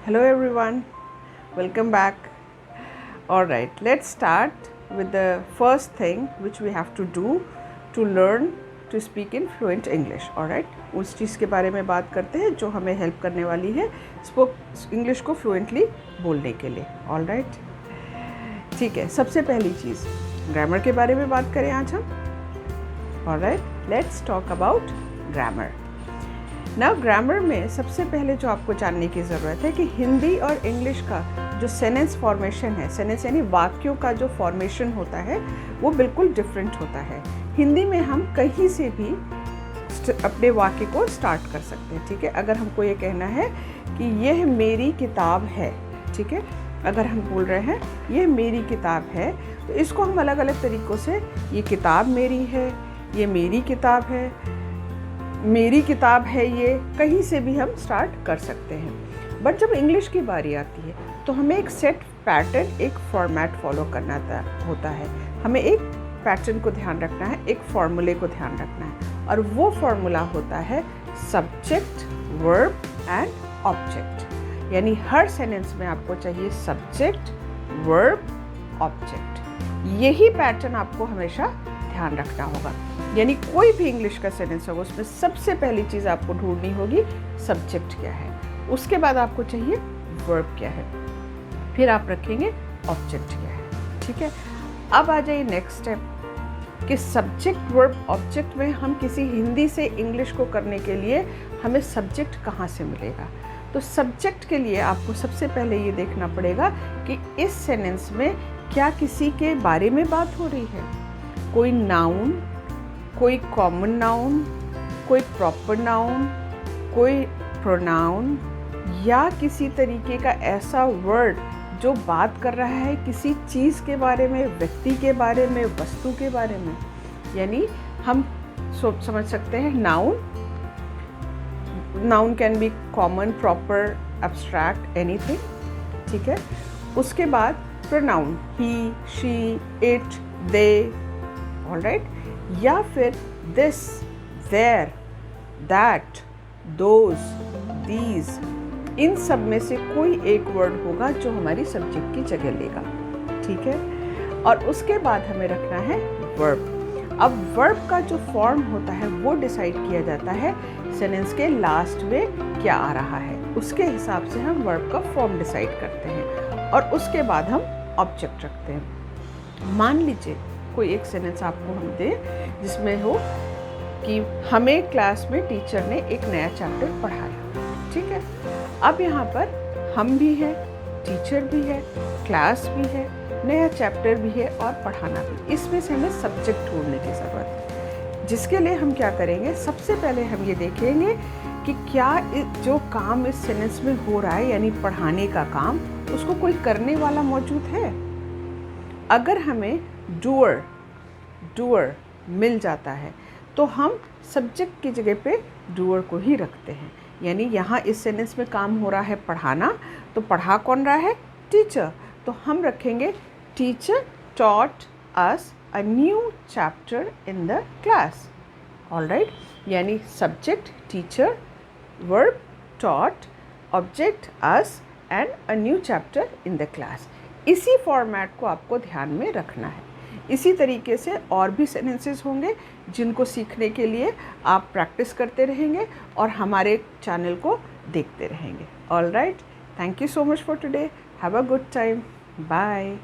Hello everyone, welcome back. Alright, let's start with the first thing which we have to do to learn to speak in fluent English. Alright, उस चीज़ के बारे में बात करते हैं जो हमें हेल्प करने वाली है इंग्लिश को फ्लुएंटली बोलने के लिए. Alright, ठीक है. सबसे पहली चीज़ ग्रामर के बारे में बात करें आज हम. Alright, let's talk about grammar. Now grammar में सबसे पहले जो आपको जानने की ज़रूरत है कि हिंदी और इंग्लिश का जो सेंटेंस फॉर्मेशन है, सेंटेंस यानी वाक्यों का जो फॉर्मेशन होता है वो बिल्कुल डिफरेंट होता है. हिंदी में हम कहीं से भी अपने वाक्य को स्टार्ट कर सकते हैं. ठीक है, अगर हमको ये कहना है कि यह मेरी किताब है, ठीक है, अगर हम बोल रहे हैं यह मेरी किताब है तो इसको हम अलग अलग तरीक़ों से, ये किताब मेरी है, ये मेरी किताब है, मेरी किताब है, ये कहीं से भी हम स्टार्ट कर सकते हैं. बट जब इंग्लिश की बारी आती है तो हमें एक सेट पैटर्न, एक फॉर्मेट फॉलो करना होता है. हमें एक पैटर्न को ध्यान रखना है, एक फॉर्मूले को ध्यान रखना है, और वो फॉर्मूला होता है सब्जेक्ट, वर्ब एंड ऑब्जेक्ट. यानी हर सेंटेंस में आपको चाहिए सब्जेक्ट, वर्ब, ऑब्जेक्ट. यही पैटर्न आपको हमेशा ध्यान रखना होगा. यानी कोई भी इंग्लिश का सेंटेंस होगा उसमें सबसे पहली चीज़ आपको ढूंढनी होगी सब्जेक्ट क्या है, उसके बाद आपको चाहिए वर्ब क्या है, फिर आप रखेंगे ऑब्जेक्ट क्या है. ठीक है, अब आ जाइए नेक्स्ट स्टेप कि सब्जेक्ट, वर्ब, ऑब्जेक्ट में हम किसी हिंदी से इंग्लिश को करने के लिए हमें सब्जेक्ट कहाँ से मिलेगा. तो सब्जेक्ट के लिए आपको सबसे पहले ये देखना पड़ेगा कि इस सेंटेंस में क्या किसी के बारे में बात हो रही है. कोई नाउन, कोई कॉमन नाउन, कोई प्रॉपर नाउन, कोई प्रोनाउन, या किसी तरीके का ऐसा वर्ड जो बात कर रहा है किसी चीज़ के बारे में, व्यक्ति के बारे में, वस्तु के बारे में. यानी हम समझ सकते हैं noun can be common, proper, abstract, anything. ठीक है, उसके बाद pronoun he, she, it, they. Alright, या फिर this, there, that, those, these. इन सब में से कोई एक वर्ड होगा जो हमारी सब्जेक्ट की जगह लेगा. ठीक है, और उसके बाद हमें रखना है वर्ब. अब वर्ब का जो फॉर्म होता है वो डिसाइड किया जाता है सेंटेंस के लास्ट में क्या आ रहा है, उसके हिसाब से हम वर्ब का फॉर्म डिसाइड करते हैं, और उसके बाद हम ऑब्जेक्ट रखते हैं. मान लीजिए कोई एक सेंटेंस आपको हम दें जिसमें हो कि हमें क्लास में टीचर ने एक नया चैप्टर पढ़ाया. ठीक है, अब यहाँ पर हम भी हैं, टीचर भी है, क्लास भी है, नया चैप्टर भी है और पढ़ाना भी. इसमें से हमें सब्जेक्ट ढूंढने की ज़रूरत है, जिसके लिए हम क्या करेंगे, सबसे पहले हम ये देखेंगे कि क्या जो काम इस सेंटेंस में हो रहा है यानी पढ़ाने का काम, उसको कोई करने वाला मौजूद है. अगर हमें डूअर मिल जाता है तो हम सब्जेक्ट की जगह पे डूअर को ही रखते हैं. यानी यहाँ इस सेंटेंस में काम हो रहा है पढ़ाना, तो पढ़ा कौन रहा है, टीचर. तो हम रखेंगे teacher taught us a new chapter in the class. Alright, यानी subject teacher, verb taught, object us and a new chapter in the class. इसी फॉर्मेट को आपको ध्यान में रखना है. इसी तरीके से और भी सेंटेंसेस होंगे जिनको सीखने के लिए आप प्रैक्टिस करते रहेंगे और हमारे चैनल को देखते रहेंगे. All right, thank you so much for today. Have a good time. Bye.